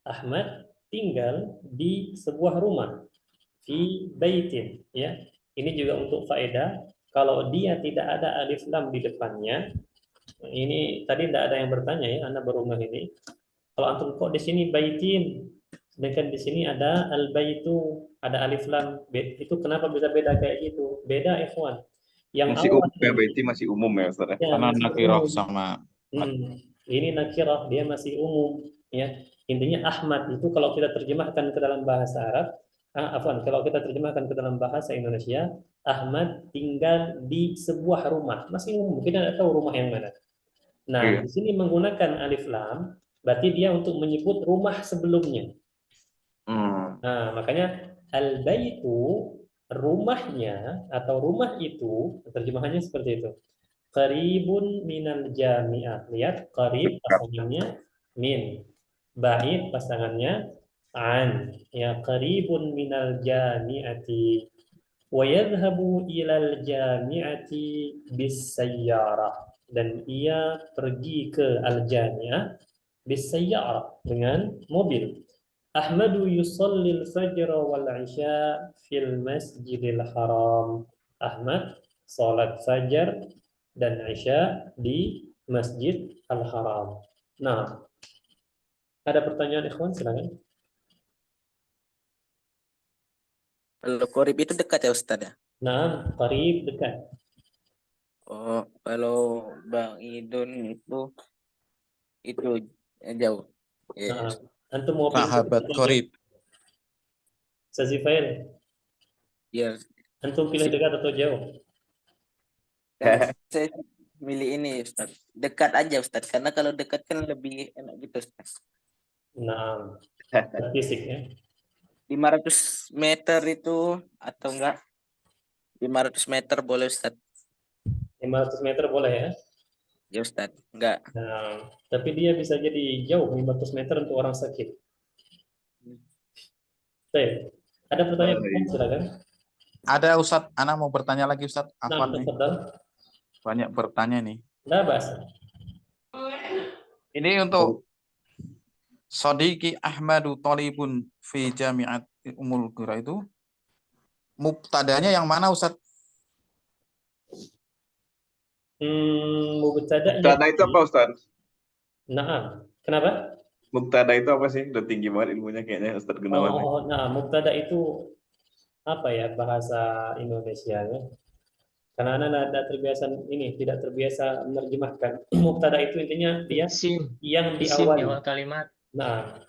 Ahmad tinggal di sebuah rumah. Fi baitin ya. Ini juga untuk faedah kalau dia tidak ada alif lam di depannya. Ini tadi tidak ada yang bertanya ya, Anda baru ngeh ini. Kalau antum kok di sini baitin sedangkan di sini ada al baitu, ada alif lam. Itu kenapa bisa beda kayak gitu? Beda ikhwan. Yang Masih awal umum ya, baiti masih umum ya Ustaz. ya, Karena masih nakirah umum. sama Ini nakirah, dia masih umum ya. Intinya Ahmad itu kalau kita terjemahkan ke dalam bahasa Arab, kalau kita terjemahkan ke dalam bahasa Indonesia, Ahmad tinggal di sebuah rumah. Masih umum, kita tidak tahu rumah yang mana. Nah, di sini menggunakan alif lam, berarti dia untuk menyebut rumah sebelumnya. Nah, makanya al-baitu rumahnya atau rumah itu terjemahannya seperti itu. Qaribun minal jami'ah. Lihat, qarib pasangannya min. Ba'id pasangannya an. Ya, qaribun minal jami'ati. Wa yadhhabu ilal jami'ati bis sayyarah. Dan ia pergi ke al-jami'ah bis sayyarah dengan mobil. Ahmadu yusallil fajr wal isya fil masjidil haram. Ahmad salat fajar dan isya di Masjid Al-Haram. Nah, ada pertanyaan ikhwan silakan. Kalau korib itu dekat ya Ustaz ya? Nah, qarib dekat. Oh, kalau Bang Idun itu jauh. Nah, Yes. antum mau pilih sahabat dekat atau korib. jauh? Sazifail, Ya, antum pilih dekat atau jauh? saya milih ini Ustaz. Dekat aja Ustaz, karena kalau dekat kan lebih enak gitu Ustaz. Nah, fisik ya. 500 meter itu atau enggak? 500 meter boleh Ustaz. 500 meter boleh ya. Ya Ustaz, enggak. Nah, tapi dia bisa jadi jauh 500 meter untuk orang sakit. Baik. Ada pertanyaan? Baik. Silakan. Ada Ustadz, Ana mau bertanya lagi Ustadz. Nah, Afwan nih, tafadhal. banyak bertanya nih. Nah, Bas. Ini untuk Sodiki Ahmadu Tolibun fi Jami'at Ummul Qura itu mubtadanya yang mana Ustadz? Mubtada'nya. Mubtada itu apa, Ustaz? Nah, kenapa? Mubtada itu apa sih? Udah tinggi banget ilmunya kayaknya Ustaz Gunawan nih. Nah, mubtada itu apa ya bahasa Indonesianya? Karena anak tidak terbiasa tidak terbiasa menerjemahkan. Mubtada itu intinya dia Isim. yang Isim di diawali. awal kalimat. Nah,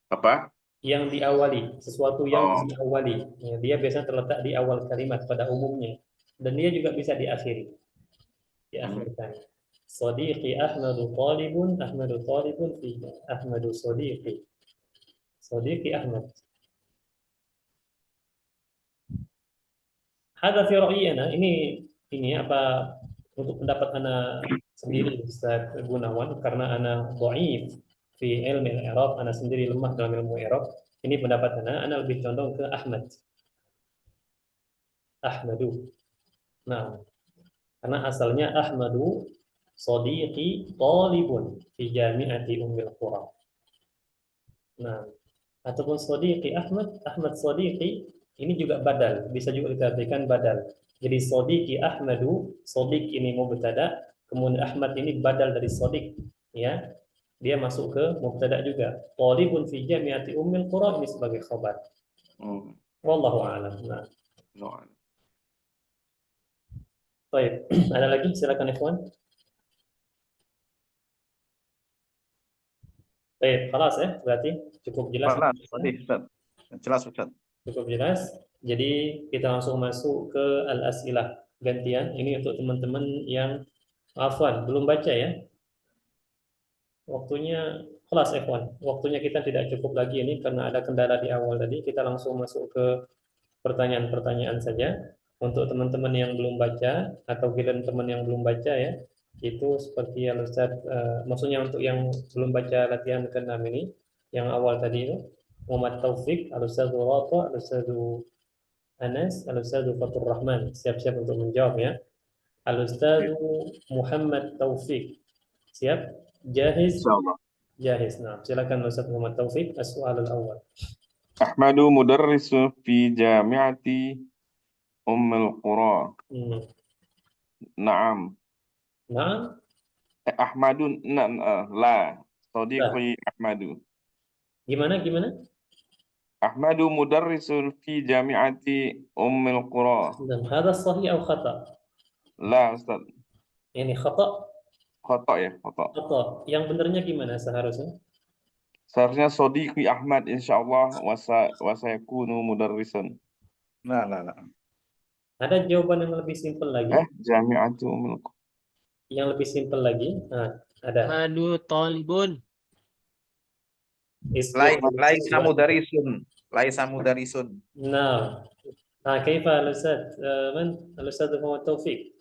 Apa? yang diawali, sesuatu yang Oh. diawali. Ya, dia biasanya terletak di awal kalimat pada umumnya. Dan dia juga bisa diakhiri. Diakhirkan. Sadiqi Ahmadu talibun fi Ahmadu Sadiqi. Sadiqi Ahmad. Hadza fi ra'yina, ini apa untuk pendapat ana sendiri Ustaz Gunawan, karena ana dhaif fi ilmi al-i'rab, ana sendiri lemah dalam ilmu i'rab. Ini pendapat ana lebih condong ke Ahmad. Ahmadu. Nah, karena asalnya Ahmadu Sadiqi talibun fi jami'ati Ummil Qura. Nah, ataupun Sadiqi Ahmad Sadiqi, ini juga badal, bisa juga diartikan badal. Jadi Sadiqi Ahmadu, Sadiq ini mubtada, kemudian Ahmad ini badal dari Sadiq, ya. Dia masuk ke mubtada juga. Talibun fi jami'ati Ummil Qura, ini sebagai khabar. Wallahu a'lam. Nah, baik. Ada lagi? Silakan ikhwan. Baik, kelas ya, berarti cukup jelas. Jelas Ustaz. Cukup jelas. Jadi kita langsung masuk ke al-as'ilah. Gantian, ini untuk teman-teman yang afwan, belum baca ya. Waktunya kelas ikhwan. Waktunya kita tidak cukup lagi ini karena ada kendala di awal tadi. Kita langsung masuk ke pertanyaan-pertanyaan saja. Untuk teman-teman yang belum baca atau teman yang belum baca ya, itu seperti yang Ustaz, maksudnya untuk yang belum baca latihan ke-6 ini, yang awal tadi itu, Muhammad Taufik, Al-Ustaz Rata, Al-Ustaz Anas, Al-Ustaz Fatur Rahman, siap-siap untuk menjawab ya. Al-Ustaz Muhammad Taufik, siap? Jahiz? Insyaallah. Jahiz. Nah, silakan Ustaz Muhammad Taufik, as-su'al al-awwal. Ahmadu mudarrisu fi jami'ati Ummul Qura. Naam. Nah, Ahmadun la. Sadiqi Ahmadu. gimana? Ahmadu mudarrisun fi jami'ati Ummul Qura. Dan hadha sahih atau khata? La, Ustaz. Ini khata? Khata ya, khata. Khata. Yang benernya gimana seharusnya? Seharusnya Sadiqi Ahmad insyaallah wa sayakunu mudarrisan. Nah. Ada jawaban yang lebih simpel lagi? Jami'atu Ummul Qura. Yang lebih simpel lagi? Nah, ada. Ahmadu talibun. Laisa mudarisun. Nah, kaifa al-Ustaz? Al-Ustaz Muhammad Taufik.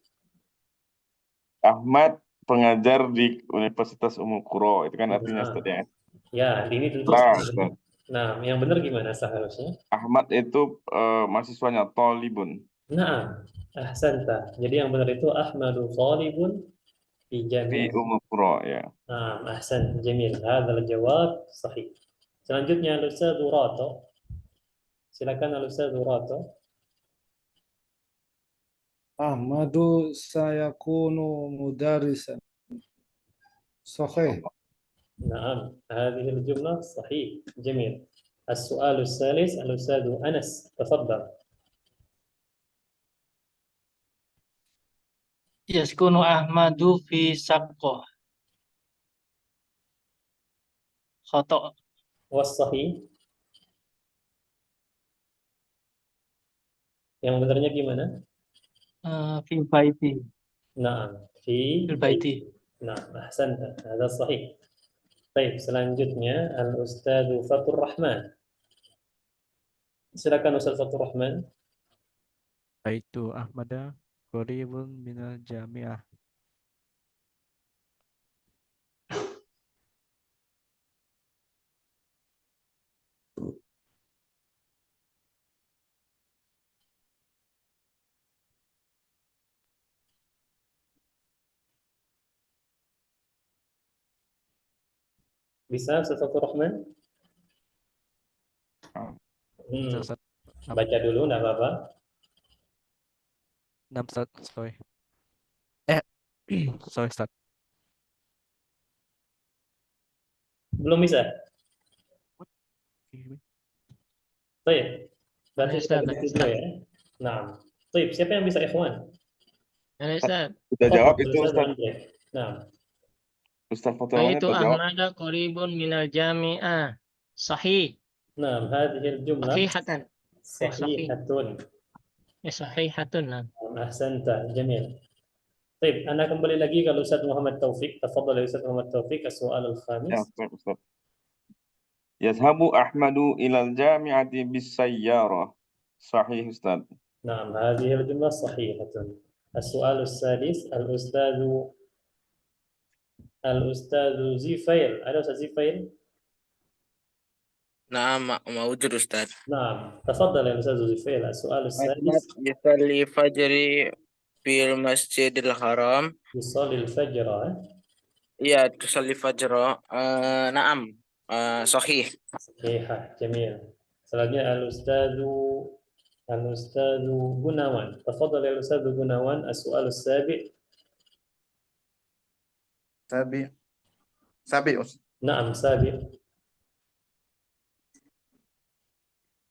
Ahmad pengajar di Universitas Ummul Qura, itu kan artinya Ustaz ya. Ya, ini tentu. Nah, yang benar gimana seharusnya? Ahmad itu mahasiswanya talibun. Nah, ahsanta. Jadi yang benar itu Ahmadu talibun fi Fi jami'. Ummul Qura ya. Nah, ahsan, jamil. Hadzal jawab sahih. Selanjutnya Al-Ustaz Rato. Silakan Al-Ustaz Rato. Ahmadu sayakunu mudarisan. Sahih. نعم هذه الجملة صحيح جميل. السؤال الثالث الأستاذ أنس تفضل. Yaskunu Ahmadu fi saqqah. Khata. والصحيح yang benarnya gimana? Fi baiti. Nah, fi baiti. Nah, ahsanta. Hadza sahih. Baik, selanjutnya Al-Ustaz Fatur Rahman. Silakan Ustaz Fatur Rahman. Baitu Ahmada qaribun minal jami'ah. Bisa Ustaz Fathur Rahman? Bisa, Ustaz. Baca dulu, enggak apa-apa. 6, Ustaz. Sorry. Sorry, Ustaz. Belum bisa? Baik. Berarti Ada, kita Ustaz. begitu dulu ya. Nah, baik. Siapa yang bisa ikhwan? Ada, Ustaz. Sudah jawab itu Ustaz Ustaz. Andre. Nah, Ustaz Fathur Rahman Raitu sudah jawab. Ahmada qaribun minal jami'ah. Sahih. nah, hadhihi al-jumlah Sahihatan. sahihatun. Sahihatun. Nah. Ahsanta, jamil. طيب أنا kembali lagi ke Ustaz Muhammad Taufik. Tafadhal ya Ustaz Muhammad Taufik, السؤال Ya, الخامس. baik, Ustaz. Yazhabu Ahmadu ilal jami'ati bisayyarah. Sahih Ustaz. نعم هذه الجملة صحيحة. السؤال السادس الأستاذ زيفيل. أنا أستاذ زيفيل؟ Naam, mawujud Ustaz. نعم تفضل يا أستاذ زيفيل. السؤال Ahmad السادس yusalli fajri fil masjidil haram. يصلي الفجر. Iya, tusalli fajra. Naam. Sahih. صحيحة جميل. selanjutnya الأستاذ Gunawan. تفضل يا أستاذ Gunawan. السؤال السابع. Sabi Ustaz. نعم سابع.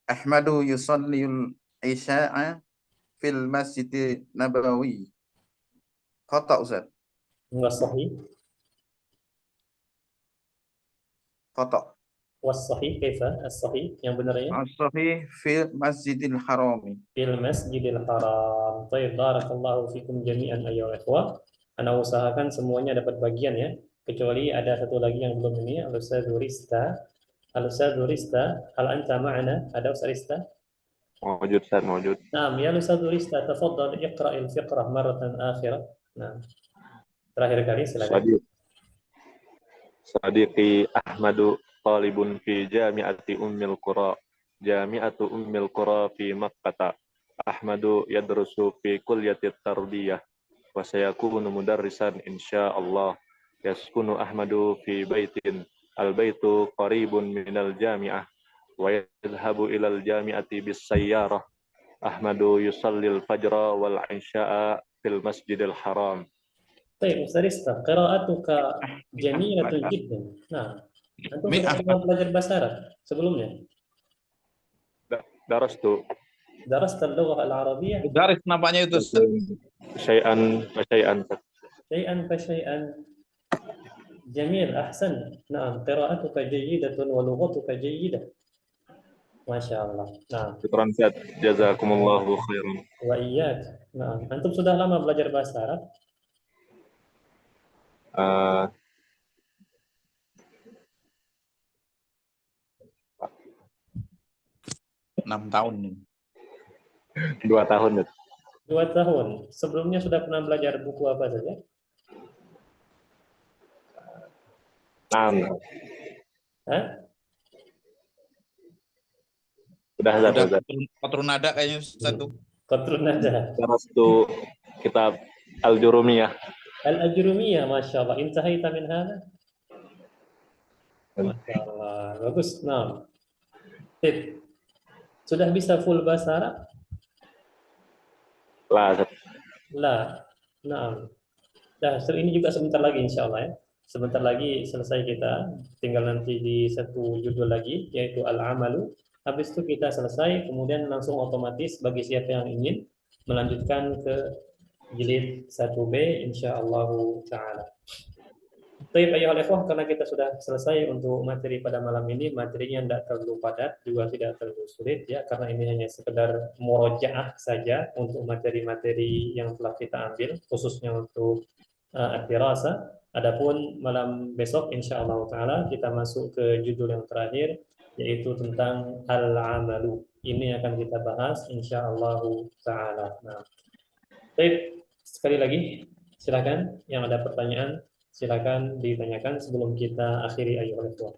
Ahmadu yusallil isya'a fil masjid nabawi. Khata Ustaz. والصحيح Khata. والصحيح كيف الصحيح yang benarnya As-sahih fil masjidil harami. fil masjidil haram. Baik, barakallahu fikum jami'an ayyuhal ikhwah. Ana usahakan semuanya dapat bagian ya, kecuali ada satu lagi yang belum ini. Al-Ustadz Rista, hal anta ma'ana? Ada Ustadz Rista? Mawjud Ustaz, mawjud. Naam, ya Ustadz Rista, tafadhal iqra'il fiqrah marratan akhirah. Nah, terakhir kali silakan. Sadiqi Ahmadu talibun fi jami'ati ummil qura. Jami'atu ummil qura fi Makkah. Ahmadu yadrusu fi kulliyati tarbiyah. Wa sayakunu mudarrisan insyaallah. Yaskunu Ahmadu fi baitin. Al-baitu qaribun minal jami'ah. Wa yadhhabu ilal jami'ati bis sayyarah. Ahmadu yusallil fajra wal isya'a fil masjidil haram. Baik, Ustaz Rista, qira'atuka jamilatun jiddan. Nah, antum sudah pernah belajar bahasa Arab sebelumnya? Darastu درست اللغة العربية Garis nampaknya itu Ustaz. syai'an wa syai'an. شيئا فشيئا. جميل، أحسن. نعم، قراءتك جيدة ولغتك جيدة. ما شاء الله. نعم. Syukran Ustaz, jazakumullahu khairan. وإياك. نعم. أنتم sudah lama belajar bahasa Arab? Uh, 6 tahun nih. 2 tahun. 2 tahun. Sebelumnya sudah pernah belajar buku apa saja? 6. Hah? Udah Udah Qatrun nada kayaknya Ustaz tuh. Qatrun nada. Darastu kitab Al-Jurumiyah. Al-Ajrumiyah, Masya Allah. Intahaita min hada? Masya Allah. Bagus. Nah. Tip. Sudah bisa full bahasa Arab? Lah, Lah. Nah. Dah, ini juga sebentar lagi insya Allah ya. Sebentar lagi selesai kita. Tinggal nanti di satu judul lagi, yaitu Al-Amalu. Habis itu kita selesai, kemudian langsung otomatis bagi siapa yang ingin melanjutkan ke jilid 1B insyaallah ta'ala. Baik ayuhal ikhwah, karena kita sudah selesai untuk materi pada malam ini, materinya tidak terlalu padat, juga tidak terlalu sulit ya, karena ini hanya sekedar murojaah saja untuk materi-materi yang telah kita ambil, khususnya untuk ad-dirasa. Adapun malam besok insyaallah ta'ala kita masuk ke judul yang terakhir, yaitu tentang al-amalu. Ini akan kita bahas insyaallah ta'ala. Nah, baik, sekali lagi silakan yang ada pertanyaan silakan ditanyakan sebelum kita akhiri ayuhal ikhwah.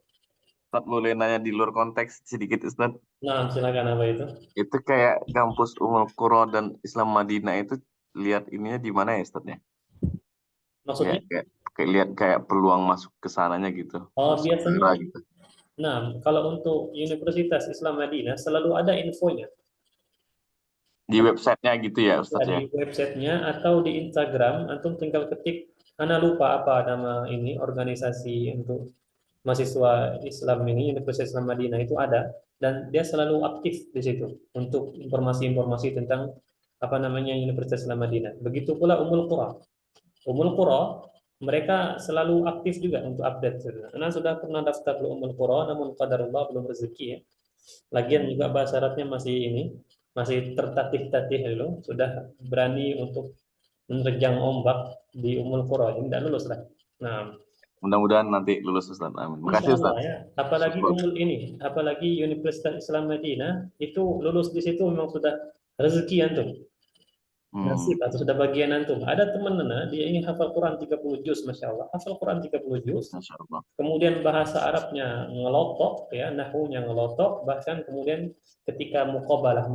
Ustaz, boleh nanya di luar konteks sedikit Ustaz? Nah, silakan, apa itu? Itu kayak kampus Ummul Qura dan Islam Madinah itu lihat ininya di mana ya Ustaz ya? Maksudnya? Kayak kayak lihat kayak peluang masuk ke sananya gitu. Oh, Masuk biasanya. segera gitu. Nah, kalau untuk Universitas Islam Madinah selalu ada infonya. Di websitenya gitu ya, Ya, Ustaz ya. di websitenya atau di Instagram, antum tinggal ketik, ana lupa apa nama ini organisasi untuk mahasiswa Islam ini, Universitas Islam Madinah itu ada, dan dia selalu aktif di situ untuk informasi-informasi tentang apa namanya Universitas Islam Madinah. Begitu pula Ummul Qura. Ummul Qura mereka selalu aktif juga untuk update. Karena sudah pernah daftar ke Ummul Qura, namun qadarullah belum rezeki ya. Lagian juga bahasa Arabnya masih ini, masih tertatih-tatih dulu, sudah berani untuk menerjang ombak di Ummul Qura, ini tidak lulus lah. Nah, Mudah-mudahan nanti lulus Ustaz. Amin. Makasih Insya Allah Ustaz. ya. Apalagi Syukur. apalagi Universitas Islam Madinah itu lulus di situ memang sudah rezeki antum, nasib atau sudah bagian antum. Ada teman dia ingin hafal Quran 30 juz, masya Allah, hafal Quran 30 juz. Masya Allah. Kemudian bahasa Arabnya ngelotok, ya, nahwunya ngelotok, bahkan kemudian ketika muqabalah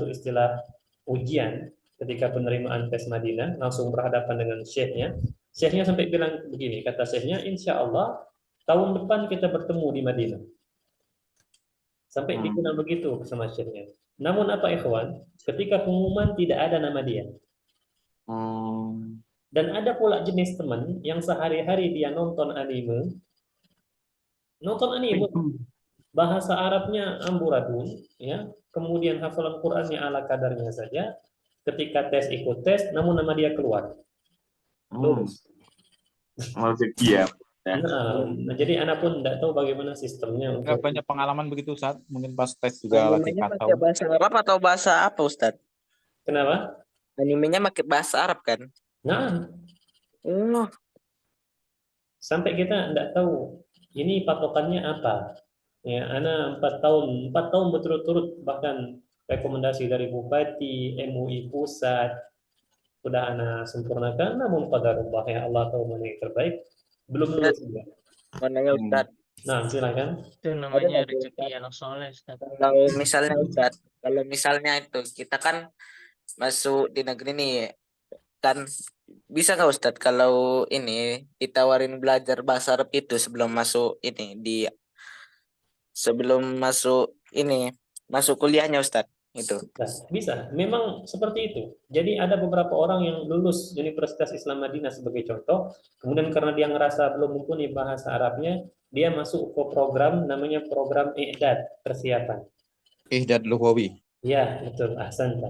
itu istilah ujian, ketika penerimaan tes Madinah, langsung berhadapan dengan syekhnya. Syekhnya sampai bilang begini, kata syekhnya, insya Allah tahun depan kita bertemu di Madinah. Sampai dibilang begitu sama syekhnya. Namun apa ikhwan, ketika pengumuman tidak ada nama dia. Dan ada pula jenis teman yang sehari-hari dia nonton anime, bahasa Arabnya amburadul, ya, kemudian hafalan Qurannya ala kadarnya saja. Ketika tes ikut tes, namun nama dia keluar. Lulus. Rezeki ya. Nah, jadi anak pun tidak tahu bagaimana sistemnya untuk. Banyak pengalaman begitu saat mungkin pas tes juga lagi Animenya kacau. pakai bahasa Arab atau bahasa apa, Ustaz? Kenapa? Animenya pakai bahasa Arab kan? Nah, Oh, sampai kita tidak tahu ini patokannya apa. Ya, anak 4 tahun berturut-turut, bahkan rekomendasi dari Bupati, MUI pusat sudah anak sempurnakan, namun qadarullah ya Allah tahu mana yang terbaik, belum lulus juga. mana ya Ustaz? Nah, silakan. Itu namanya Ada rezeki anak soleh, Ustaz. Kalau misalnya Ustaz, kalau misalnya itu kita kan masuk di negeri nih, kan bisa nggak Ustaz kalau ini ditawarin belajar bahasa Arab itu sebelum masuk masuk kuliahnya Ustaz itu. Bisa, memang seperti itu. Jadi ada beberapa orang yang lulus Universitas Islam Madinah sebagai contoh, kemudian karena dia ngerasa belum mumpuni bahasa Arabnya, dia masuk ke program namanya program i'dad, persiapan. Ihdad Lughawi. Ya, betul, ahsan.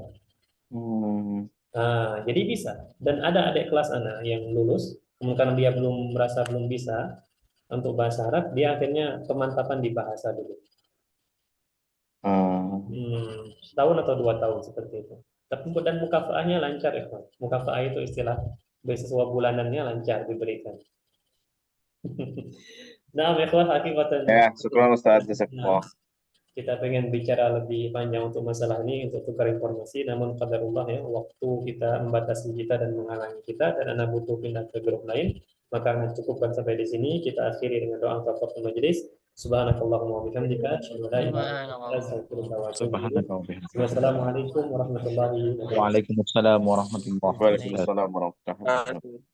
Nah, jadi bisa. Dan ada adik kelas anak yang lulus, karena dia merasa belum bisa untuk bahasa Arab, dia akhirnya pemantapan di bahasa dulu. Setahun atau 2 tahun seperti itu. Tapi dan mukafaahnya lancar, ikhwan. Mukafaah itu istilah beasiswa bulanannya lancar diberikan. Nah, ikhwan, hakikatan. Ya, syukur Ustaz. Jazakallah. Kita pengen bicara lebih panjang untuk masalah ini, untuk tukar informasi, namun qadarullah ya, waktu kita membatasi kita dan menghalangi kita, dan Anda butuh pindah ke grup lain, maka akan cukupkan sampai di sini. Kita akhiri dengan doa kafaratul majelis. Subhanakallahumma wa bihamdika, asyhadu an la ilaha illa anta, astaghfiruka wa atubu ilaik. Wassalamualaikum warahmatullahi wabarakatuh. Waalaikumsalam warahmatullahi wabarakatuh. Waalaikumsalam warahmatullahi wabarakatuh.